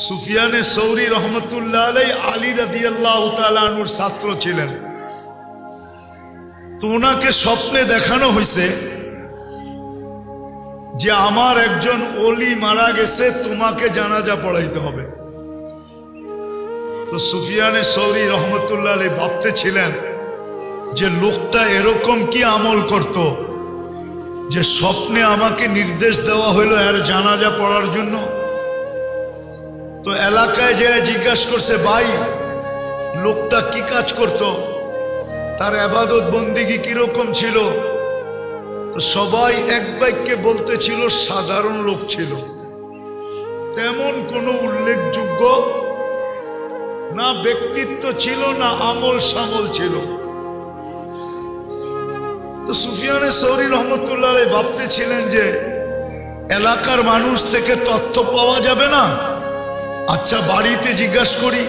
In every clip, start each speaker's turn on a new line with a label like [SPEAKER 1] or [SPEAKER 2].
[SPEAKER 1] সুফিয়ানে সৌরি রহমতুল্লাহ আলাই আলী রাদিয়াল্লাহু তাআলা আনহুর ছাত্র ছিলেন। তো ওনাকে স্বপ্নে দেখানো হয়েছে যে আমার একজন ওলি মারা গেছে, তোমাকে জানাজা পড়াইতে হবে। তো সুফিয়ানে সৌরি রহমতুল্লাহ আলাই ভাবতে ছিলেন যে লোকটা এরকম কি আমল করত যে স্বপ্নে আমাকে নির্দেশ দেওয়া হইলো এর জানাজা পড়ার জন্য। তো এলাকায় যে জিজ্ঞাসা করছে, ভাই লোকটা কি কাজ করত, তার ইবাদত বন্দেগী কিরকম ছিল? তো সবাই এক বাক্যে বলতেছিল সাধারণ লোক ছিল, তেমন কোনো উল্লেখযোগ্য না ব্যক্তিত্ব ছিল না আমল সামল ছিল। তো সুফিয়ানে সৌরি রহমতুল্লাহ আলাইহি ভাবতেছিলেন যে এলাকার মানুষ থেকে তথ্য পাওয়া যাবে না, আচ্ছা বাড়িতে জিজ্ঞাসা করি।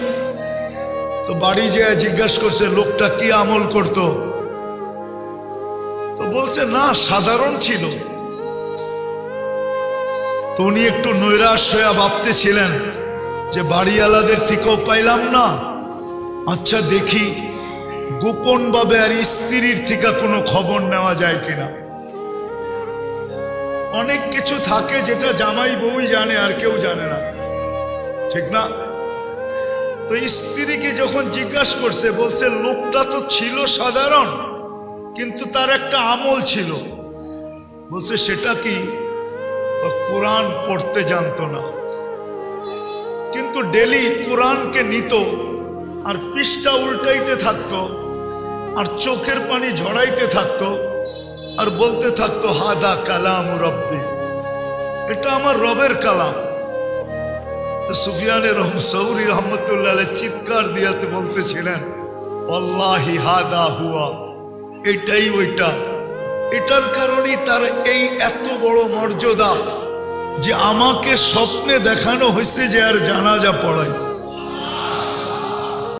[SPEAKER 1] তো বাড়ি যে জিজ্ঞাসা করছে লোকটা কি আমল করত, তো বলছে না সাধারণ ছিল। তো উনি একটু নৈরাশ হয়ে ভাবতেছিলেন যে বাড়িওয়ালাদের থেকেও পাইলাম না, আচ্ছা দেখি গোপন ভাবে আর স্ত্রীর থেকে কোনো খবর নেওয়া যায় কিনা। অনেক কিছু থাকে যেটা জামাই বউই জানে আর কেউ জানে না, ঠিক না? তো স্ত্রীকে যখন জিজ্ঞাসা করছে, বলছে লোকটা তো ছিল সাধারণ কিন্তু তার একটা আমল ছিল। বলছে সেটা কি? কোরআন পড়তে জানতো না, কিন্তু ডেলি কোরআনকে নিত আর পৃষ্ঠা উল্টাইতে থাকতো আর চোখের পানি ঝরাইতে থাকতো আর বলতে থাকতো হাদা কালাম রব্বি, এটা আমার রবের কালাম। তো সুফিয়ানে সৌরি রহমতুল্লাহ আলাইহি চিৎকার দিয়াতে বলতেছিলেন আল্লাহি হাদা হুয়া, এটাই ওইটা। এটার কারণেই তার এই এত বড় মর্যাদা যে আমাকে স্বপ্নে দেখানো হয়েছে যে আর জানাজা পড়াই।